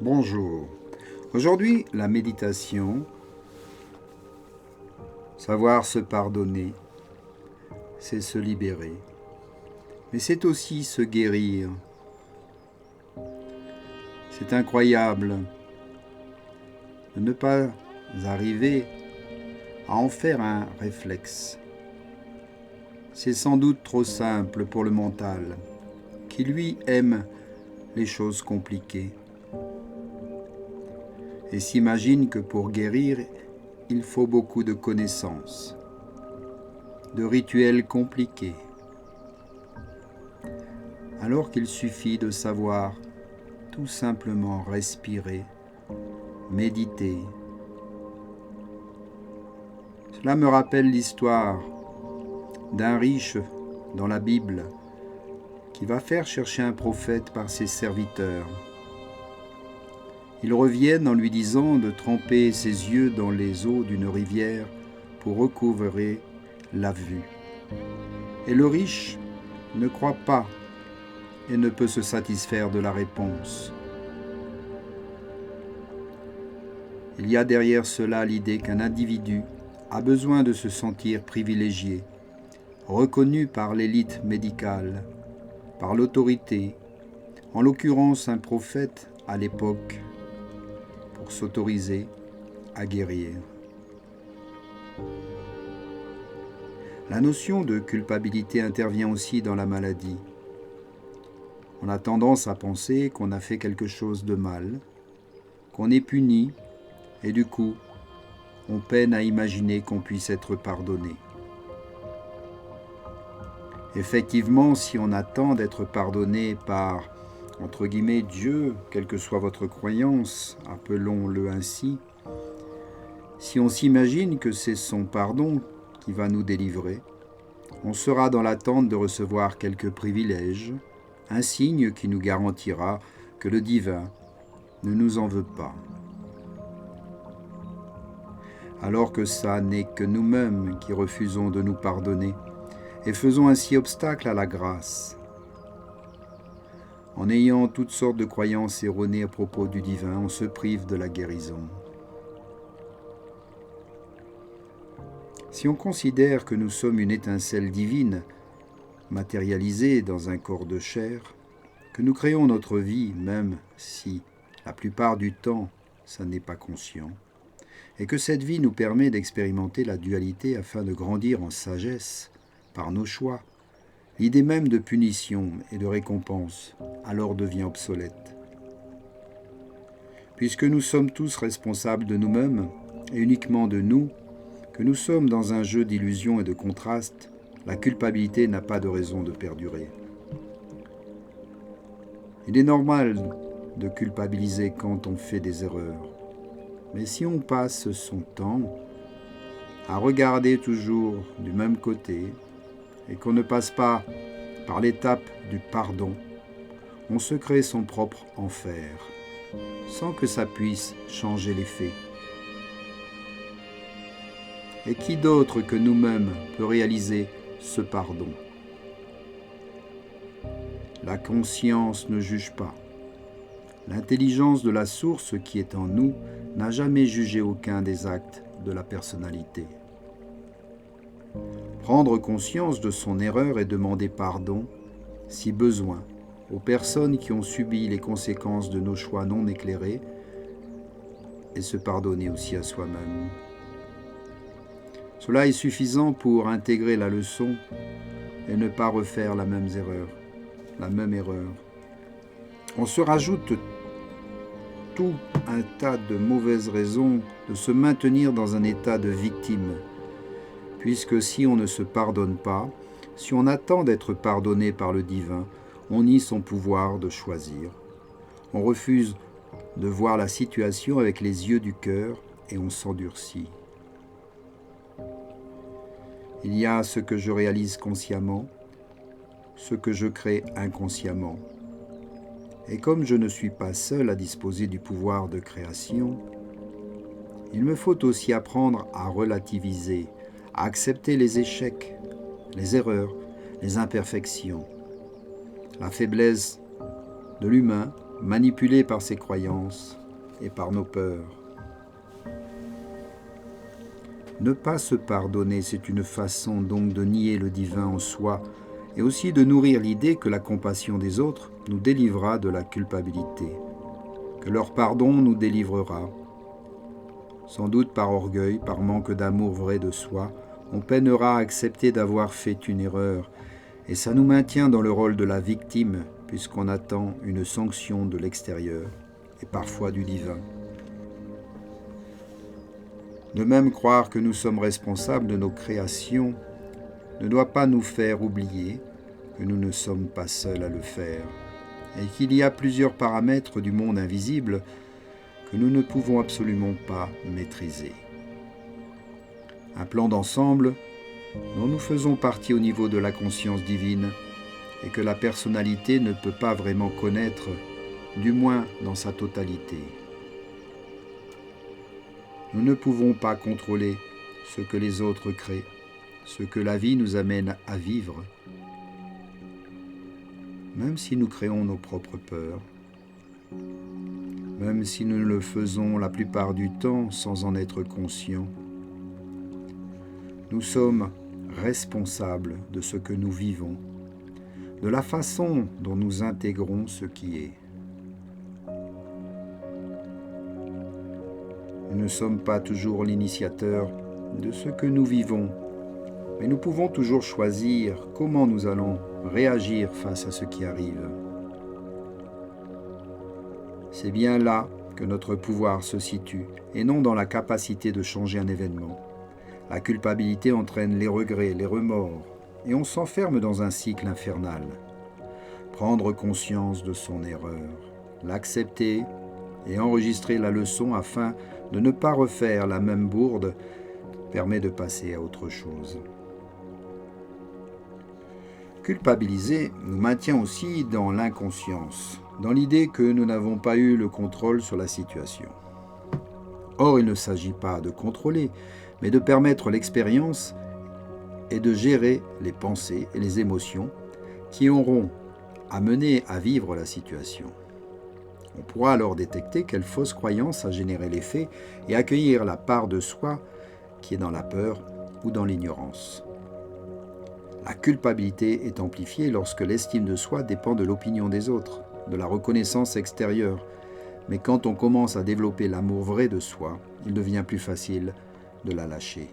Bonjour. Aujourd'hui, la méditation, savoir se pardonner, c'est se libérer. Mais c'est aussi se guérir. C'est incroyable de ne pas arriver à en faire un réflexe. C'est sans doute trop simple pour le mental, qui lui aime les choses compliquées et s'imagine que pour guérir, il faut beaucoup de connaissances, de rituels compliqués, alors qu'il suffit de savoir tout simplement respirer, méditer. Cela me rappelle l'histoire d'un riche dans la Bible qui va faire chercher un prophète par ses serviteurs. Ils reviennent en lui disant de tremper ses yeux dans les eaux d'une rivière pour recouvrer la vue. Et le riche ne croit pas et ne peut se satisfaire de la réponse. Il y a derrière cela l'idée qu'un individu a besoin de se sentir privilégié, reconnu par l'élite médicale, par l'autorité, en l'occurrence un prophète à l'époque, pour s'autoriser à guérir. La notion de culpabilité intervient aussi dans la maladie. On a tendance à penser qu'on a fait quelque chose de mal, qu'on est puni, et du coup, on peine à imaginer qu'on puisse être pardonné. Effectivement, si on attend d'être pardonné par, entre guillemets, Dieu, quelle que soit votre croyance, appelons-le ainsi, si on s'imagine que c'est son pardon qui va nous délivrer, on sera dans l'attente de recevoir quelques privilèges, un signe qui nous garantira que le divin ne nous en veut pas. Alors que ça n'est que nous-mêmes qui refusons de nous pardonner et faisons ainsi obstacle à la grâce. En ayant toutes sortes de croyances erronées à propos du divin, on se prive de la guérison. Si on considère que nous sommes une étincelle divine, matérialisée dans un corps de chair, que nous créons notre vie, même si, la plupart du temps, ça n'est pas conscient, et que cette vie nous permet d'expérimenter la dualité afin de grandir en sagesse par nos choix, l'idée même de punition et de récompense alors devient obsolète. Puisque nous sommes tous responsables de nous-mêmes, et uniquement de nous, que nous sommes dans un jeu d'illusions et de contrastes, la culpabilité n'a pas de raison de perdurer. Il est normal de culpabiliser quand on fait des erreurs, mais si on passe son temps à regarder toujours du même côté et qu'on ne passe pas par l'étape du pardon, on se crée son propre enfer, sans que ça puisse changer les faits. Et qui d'autre que nous-mêmes peut réaliser ce pardon? La conscience ne juge pas. L'intelligence de la source qui est en nous n'a jamais jugé aucun des actes de la personnalité. Prendre conscience de son erreur et demander pardon, si besoin, aux personnes qui ont subi les conséquences de nos choix non éclairés, et se pardonner aussi à soi-même. Cela est suffisant pour intégrer la leçon et ne pas refaire la même erreur. On se rajoute tout un tas de mauvaises raisons de se maintenir dans un état de victime, puisque si on ne se pardonne pas, si on attend d'être pardonné par le divin, on nie son pouvoir de choisir. On refuse de voir la situation avec les yeux du cœur et on s'endurcit. Il y a ce que je réalise consciemment, ce que je crée inconsciemment. Et comme je ne suis pas seul à disposer du pouvoir de création, il me faut aussi apprendre à relativiser, à accepter les échecs, les erreurs, les imperfections, la faiblesse de l'humain manipulés par ces croyances et par nos peurs. Ne pas se pardonner, c'est une façon donc de nier le divin en soi et aussi de nourrir l'idée que la compassion des autres nous délivrera de la culpabilité, que leur pardon nous délivrera. Sans doute par orgueil, par manque d'amour vrai de soi, on peinera à accepter d'avoir fait une erreur, et ça nous maintient dans le rôle de la victime, puisqu'on attend une sanction de l'extérieur, et parfois du divin. De même, croire que nous sommes responsables de nos créations ne doit pas nous faire oublier que nous ne sommes pas seuls à le faire, et qu'il y a plusieurs paramètres du monde invisible que nous ne pouvons absolument pas maîtriser. Un plan d'ensemble dont nous faisons partie au niveau de la conscience divine et que la personnalité ne peut pas vraiment connaître, du moins dans sa totalité. Nous ne pouvons pas contrôler ce que les autres créent, ce que la vie nous amène à vivre, même si nous créons nos propres peurs, même si nous le faisons la plupart du temps sans en être conscients. Nous sommes responsables de ce que nous vivons, de la façon dont nous intégrons ce qui est. Nous ne sommes pas toujours l'initiateur de ce que nous vivons, mais nous pouvons toujours choisir comment nous allons réagir face à ce qui arrive. C'est bien là que notre pouvoir se situe, et non dans la capacité de changer un événement. La culpabilité entraîne les regrets, les remords, et on s'enferme dans un cycle infernal. Prendre conscience de son erreur, l'accepter et enregistrer la leçon afin de ne pas refaire la même bourde permet de passer à autre chose. Culpabiliser nous maintient aussi dans l'inconscience, dans l'idée que nous n'avons pas eu le contrôle sur la situation. Or, il ne s'agit pas de contrôler, mais de permettre l'expérience et de gérer les pensées et les émotions qui auront amené à vivre la situation. On pourra alors détecter quelle fausse croyance a généré l'effet et accueillir la part de soi qui est dans la peur ou dans l'ignorance. La culpabilité est amplifiée lorsque l'estime de soi dépend de l'opinion des autres, de la reconnaissance extérieure. Mais quand on commence à développer l'amour vrai de soi, il devient plus facile de la lâcher.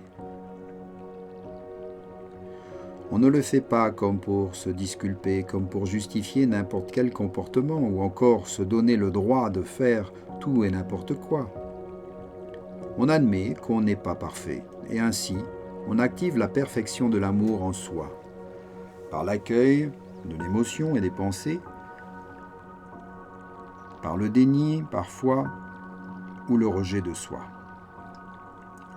On ne le fait pas comme pour se disculper, comme pour justifier n'importe quel comportement ou encore se donner le droit de faire tout et n'importe quoi. On admet qu'on n'est pas parfait et ainsi on active la perfection de l'amour en soi, par l'accueil de l'émotion et des pensées, par le déni parfois ou le rejet de soi.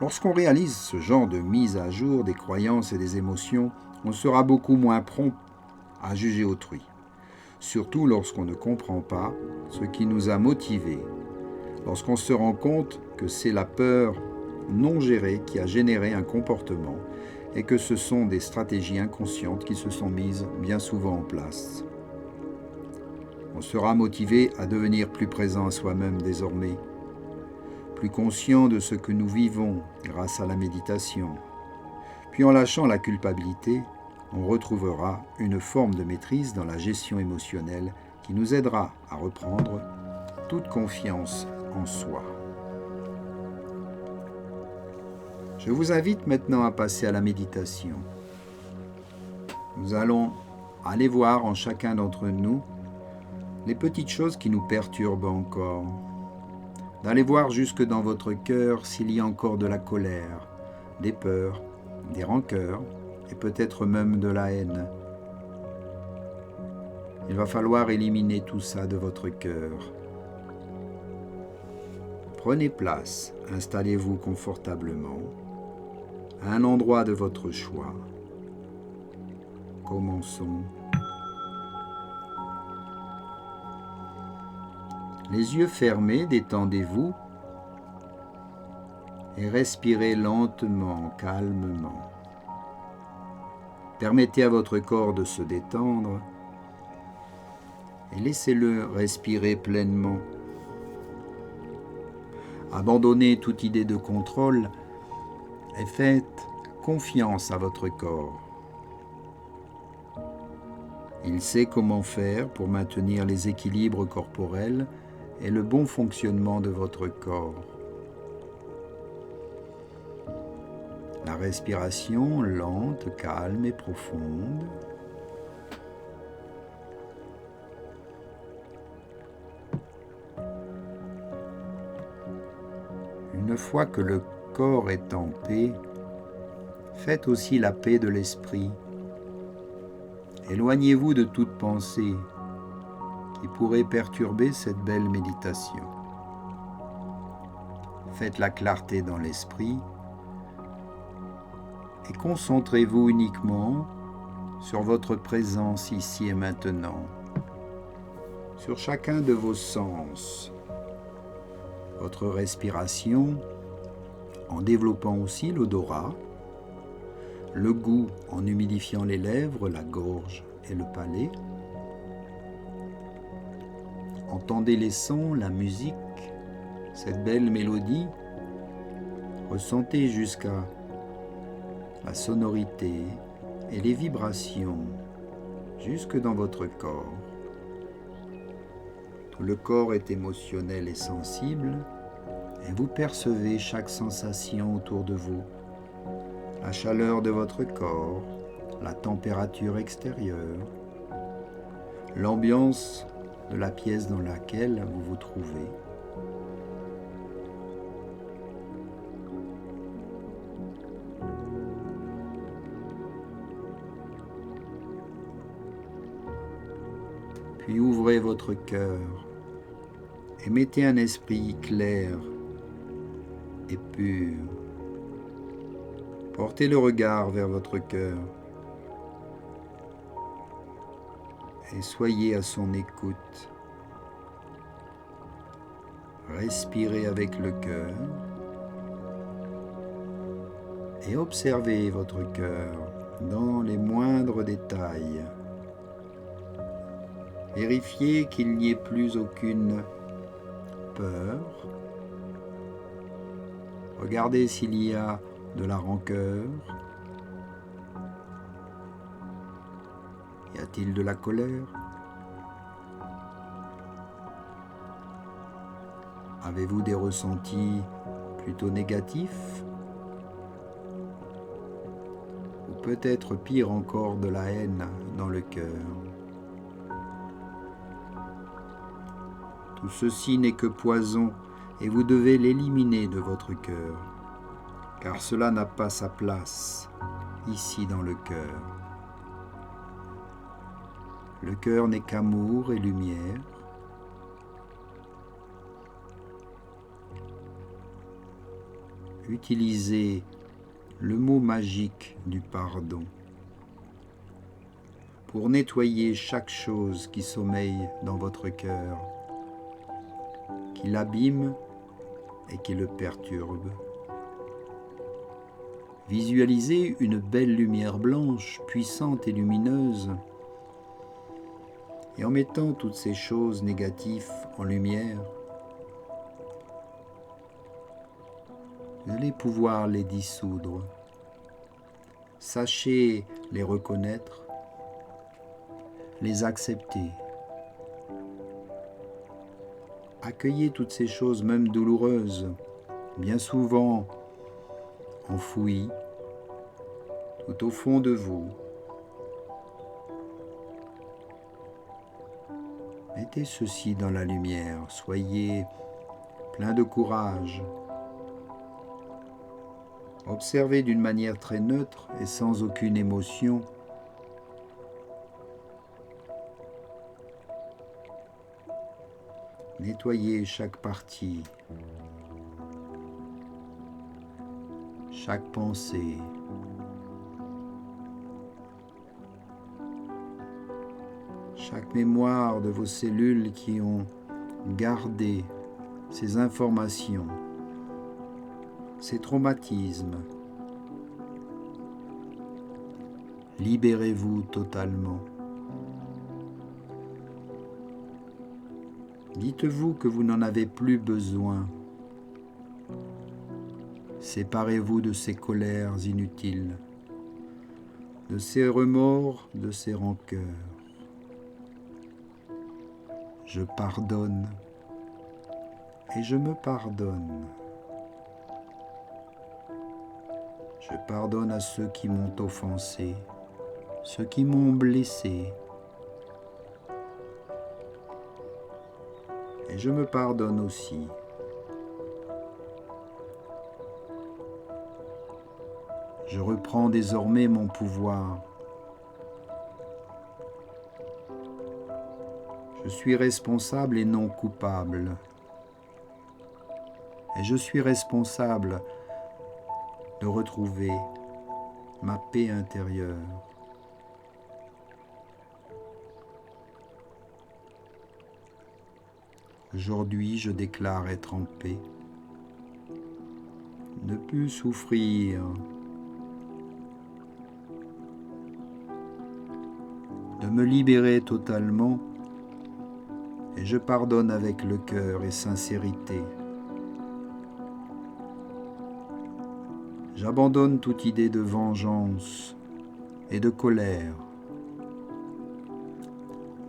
Lorsqu'on réalise ce genre de mise à jour des croyances et des émotions, on sera beaucoup moins prompt à juger autrui, surtout lorsqu'on ne comprend pas ce qui nous a motivés, lorsqu'on se rend compte que c'est la peur non gérée qui a généré un comportement et que ce sont des stratégies inconscientes qui se sont mises bien souvent en place. On sera motivé à devenir plus présent à soi-même désormais, plus conscient de ce que nous vivons grâce à la méditation. Puis en lâchant la culpabilité, on retrouvera une forme de maîtrise dans la gestion émotionnelle qui nous aidera à reprendre toute confiance en soi. Je vous invite maintenant à passer à la méditation. Nous allons aller voir en chacun d'entre nous les petites choses qui nous perturbent encore, d'aller voir jusque dans votre cœur s'il y a encore de la colère, des peurs, des rancœurs et peut-être même de la haine. Il va falloir éliminer tout ça de votre cœur. Prenez place, installez-vous confortablement à un endroit de votre choix. Commençons. Les yeux fermés, détendez-vous et respirez lentement, calmement. Permettez à votre corps de se détendre et laissez-le respirer pleinement. Abandonnez toute idée de contrôle et faites confiance à votre corps. Il sait comment faire pour maintenir les équilibres corporels et le bon fonctionnement de votre corps. La respiration lente, calme et profonde. Une fois que le corps est en paix, faites aussi la paix de l'esprit. Éloignez-vous de toute pensée qui pourrait perturber cette belle méditation. Faites la clarté dans l'esprit et concentrez-vous uniquement sur votre présence ici et maintenant, sur chacun de vos sens, votre respiration en développant aussi l'odorat, le goût en humidifiant les lèvres, la gorge et le palais. Entendez les sons, la musique, cette belle mélodie. Ressentez jusqu'à la sonorité et les vibrations jusque dans votre corps. Tout le corps est émotionnel et sensible et vous percevez chaque sensation autour de vous. La chaleur de votre corps, la température extérieure, l'ambiance de la pièce dans laquelle vous vous trouvez. Puis ouvrez votre cœur et mettez un esprit clair et pur. Portez le regard vers votre cœur et soyez à son écoute. Respirez avec le cœur et observez votre cœur dans les moindres détails. Vérifiez qu'il n'y ait plus aucune peur. Regardez s'il y a de la rancœur. Y a-t-il de la colère? Avez-vous des ressentis plutôt négatifs? Ou peut-être pire encore, de la haine dans le cœur? Tout ceci n'est que poison et vous devez l'éliminer de votre cœur, car cela n'a pas sa place ici dans le cœur. Le cœur n'est qu'amour et lumière. Utilisez le mot magique du pardon pour nettoyer chaque chose qui sommeille dans votre cœur, qui l'abîme et qui le perturbe. Visualisez une belle lumière blanche, puissante et lumineuse, et en mettant toutes ces choses négatives en lumière, vous allez pouvoir les dissoudre. Sachez les reconnaître, les accepter. Accueillez toutes ces choses, même douloureuses, bien souvent enfouies tout au fond de vous. Mettez ceci dans la lumière, soyez plein de courage. Observez d'une manière très neutre et sans aucune émotion. Nettoyez chaque partie, chaque pensée. Chaque mémoire de vos cellules qui ont gardé ces informations, ces traumatismes. Libérez-vous totalement. Dites-vous que vous n'en avez plus besoin. Séparez-vous de ces colères inutiles, de ces remords, de ces rancœurs. Je pardonne et je me pardonne. Je pardonne à ceux qui m'ont offensé, ceux qui m'ont blessé. Et je me pardonne aussi. Je reprends désormais mon pouvoir. Je suis responsable et non coupable. Et je suis responsable de retrouver ma paix intérieure. Aujourd'hui, je déclare être en paix, ne plus souffrir, de me libérer totalement, et je pardonne avec le cœur et sincérité. J'abandonne toute idée de vengeance et de colère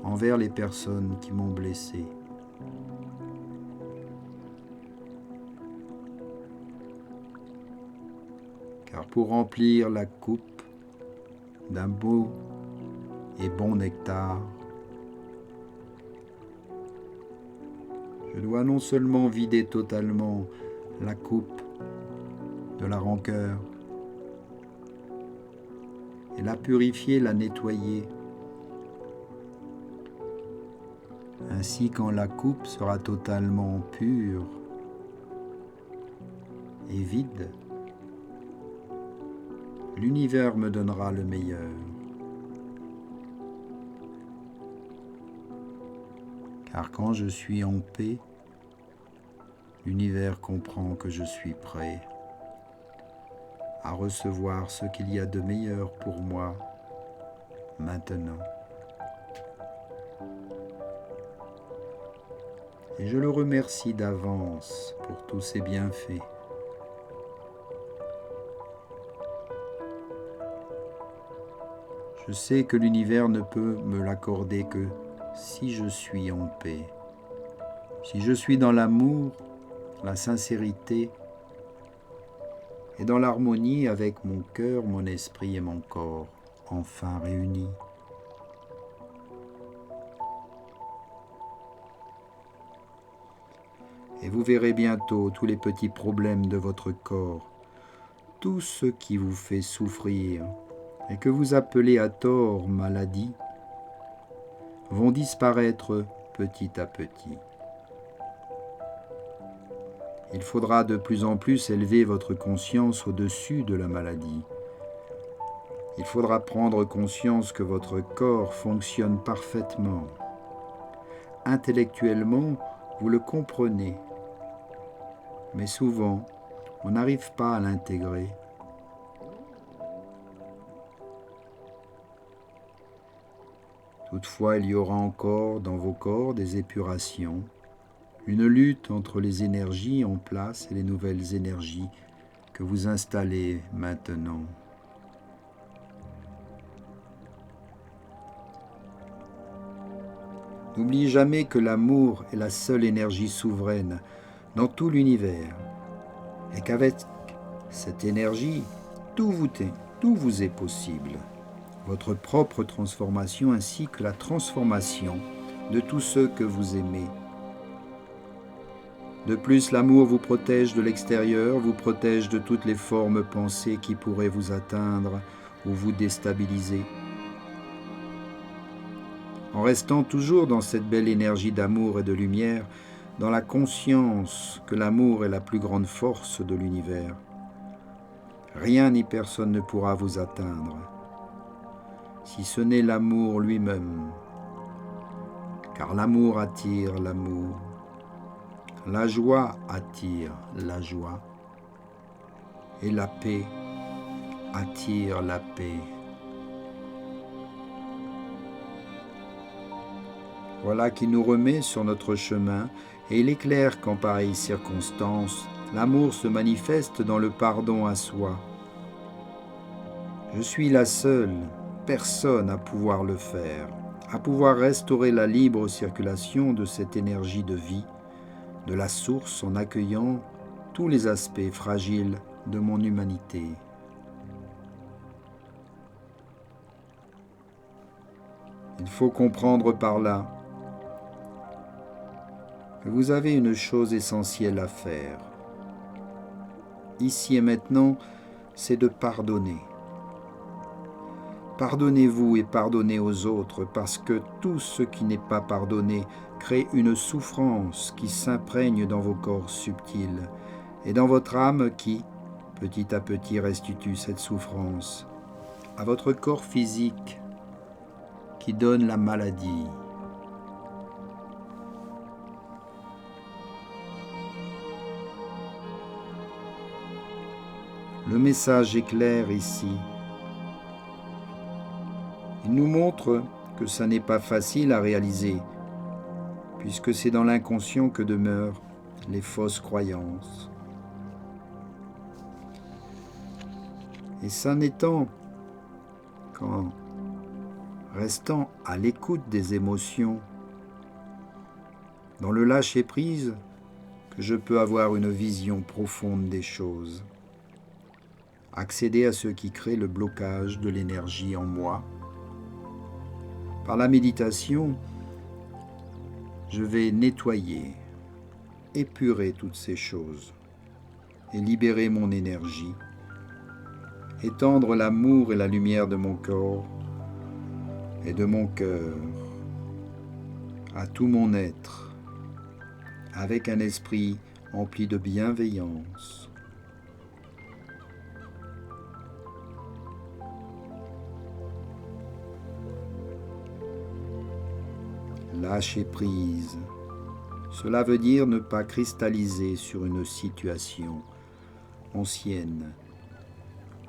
envers les personnes qui m'ont blessé. Car pour remplir la coupe d'un beau et bon nectar, je dois non seulement vider totalement la coupe de la rancœur et la purifier, la nettoyer. Ainsi, quand la coupe sera totalement pure et vide, l'univers me donnera le meilleur. Car quand je suis en paix, l'univers comprend que je suis prêt à recevoir ce qu'il y a de meilleur pour moi maintenant. Et je le remercie d'avance pour tous ses bienfaits. Je sais que l'univers ne peut me l'accorder que si je suis en paix, si je suis dans l'amour, la sincérité et dans l'harmonie avec mon cœur, mon esprit et mon corps, enfin réunis. Et vous verrez bientôt tous les petits problèmes de votre corps, tout ce qui vous fait souffrir et que vous appelez à tort maladie, vont disparaître petit à petit. Il faudra de plus en plus élever votre conscience au-dessus de la maladie. Il faudra prendre conscience que votre corps fonctionne parfaitement. Intellectuellement, vous le comprenez, mais souvent, on n'arrive pas à l'intégrer. Toutefois, il y aura encore dans vos corps des épurations, une lutte entre les énergies en place et les nouvelles énergies que vous installez maintenant. N'oubliez jamais que l'amour est la seule énergie souveraine dans tout l'univers et qu'avec cette énergie, tout vous est possible. Votre propre transformation ainsi que la transformation de tous ceux que vous aimez. De plus, l'amour vous protège de l'extérieur, vous protège de toutes les formes pensées qui pourraient vous atteindre ou vous déstabiliser. En restant toujours dans cette belle énergie d'amour et de lumière, dans la conscience que l'amour est la plus grande force de l'univers, rien ni personne ne pourra vous atteindre, si ce n'est l'amour lui-même, car l'amour attire l'amour. La joie attire la joie et la paix attire la paix. Voilà qui nous remet sur notre chemin, et il est clair qu'en pareille circonstance, l'amour se manifeste dans le pardon à soi. Je suis la seule personne à pouvoir le faire, à pouvoir restaurer la libre circulation de cette énergie de vie, de la source en accueillant tous les aspects fragiles de mon humanité. Il faut comprendre par là que vous avez une chose essentielle à faire. Ici et maintenant, c'est de pardonner. Pardonnez-vous et pardonnez aux autres, parce que tout ce qui n'est pas pardonné crée une souffrance qui s'imprègne dans vos corps subtils et dans votre âme qui, petit à petit, restitue cette souffrance à votre corps physique qui donne la maladie. Le message est clair ici. Il nous montre que ça n'est pas facile à réaliser, puisque c'est dans l'inconscient que demeurent les fausses croyances. Et ça n'étant qu'en restant à l'écoute des émotions, dans le lâcher-prise, que je peux avoir une vision profonde des choses, accéder à ce qui crée le blocage de l'énergie en moi. Par la méditation, je vais nettoyer, épurer toutes ces choses et libérer mon énergie, étendre l'amour et la lumière de mon corps et de mon cœur à tout mon être, avec un esprit empli de bienveillance. Lâcher prise, cela veut dire ne pas cristalliser sur une situation ancienne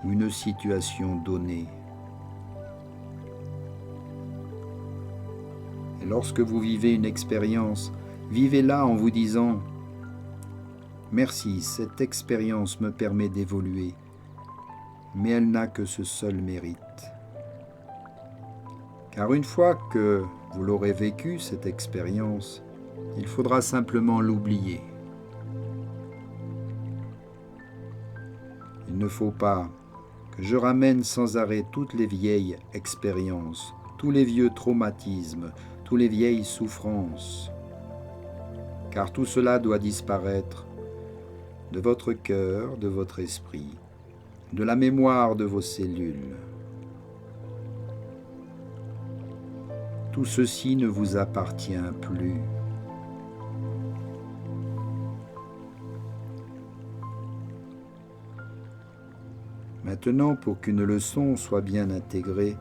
ou une situation donnée. Et lorsque vous vivez une expérience, vivez-la en vous disant « Merci, cette expérience me permet d'évoluer, mais elle n'a que ce seul mérite. » Car une fois que vous l'aurez vécu, cette expérience, il faudra simplement l'oublier. Il ne faut pas que je ramène sans arrêt toutes les vieilles expériences, tous les vieux traumatismes, toutes les vieilles souffrances, car tout cela doit disparaître de votre cœur, de votre esprit, de la mémoire de vos cellules. Tout ceci ne vous appartient plus. Maintenant, pour qu'une leçon soit bien intégrée,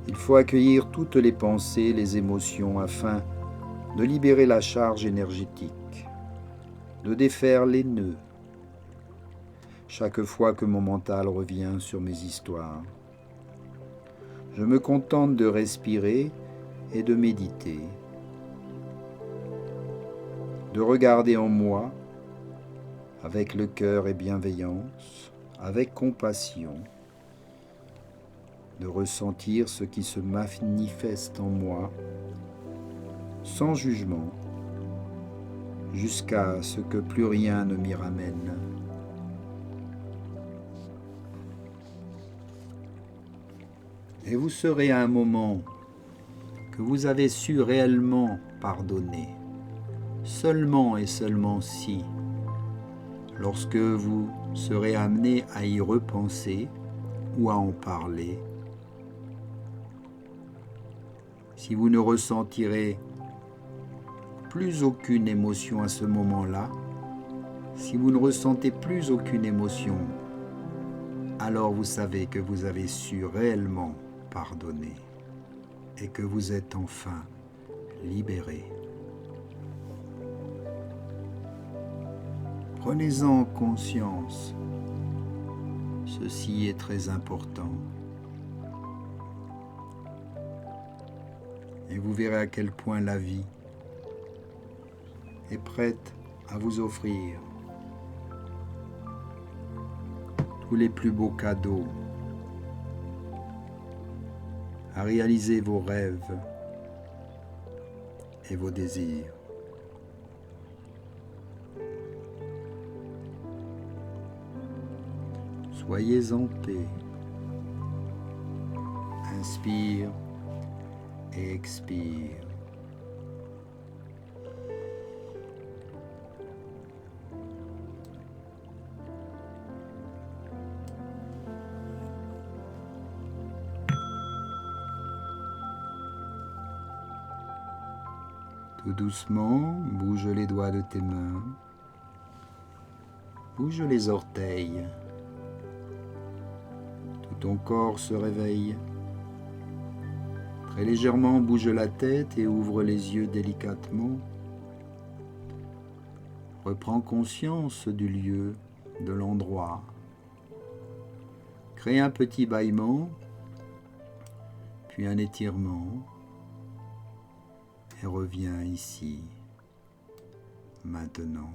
il faut accueillir toutes les pensées, les émotions, afin de libérer la charge énergétique, de défaire les nœuds, chaque fois que mon mental revient sur mes histoires. Je me contente de respirer et de méditer, de regarder en moi avec le cœur et bienveillance, avec compassion, de ressentir ce qui se manifeste en moi sans jugement, jusqu'à ce que plus rien ne m'y ramène. Et vous serez à un moment que vous avez su réellement pardonner, seulement et seulement si, lorsque vous serez amené à y repenser ou à en parler, si vous ne ressentirez plus aucune émotion à ce moment-là, si vous ne ressentez plus aucune émotion, alors vous savez que vous avez su réellement pardonner et que vous êtes enfin libéré. Prenez-en conscience, ceci est très important. et vous verrez à quel point la vie est prête à vous offrir tous les plus beaux cadeaux, à réaliser vos rêves et vos désirs. Soyez en paix. Inspire et expire. Tout doucement, bouge les doigts de tes mains. Bouge les orteils. Tout ton corps se réveille. Très légèrement, bouge la tête et ouvre les yeux délicatement. Reprends conscience du lieu, de l'endroit. Crée un petit bâillement, puis un étirement, et reviens ici, maintenant.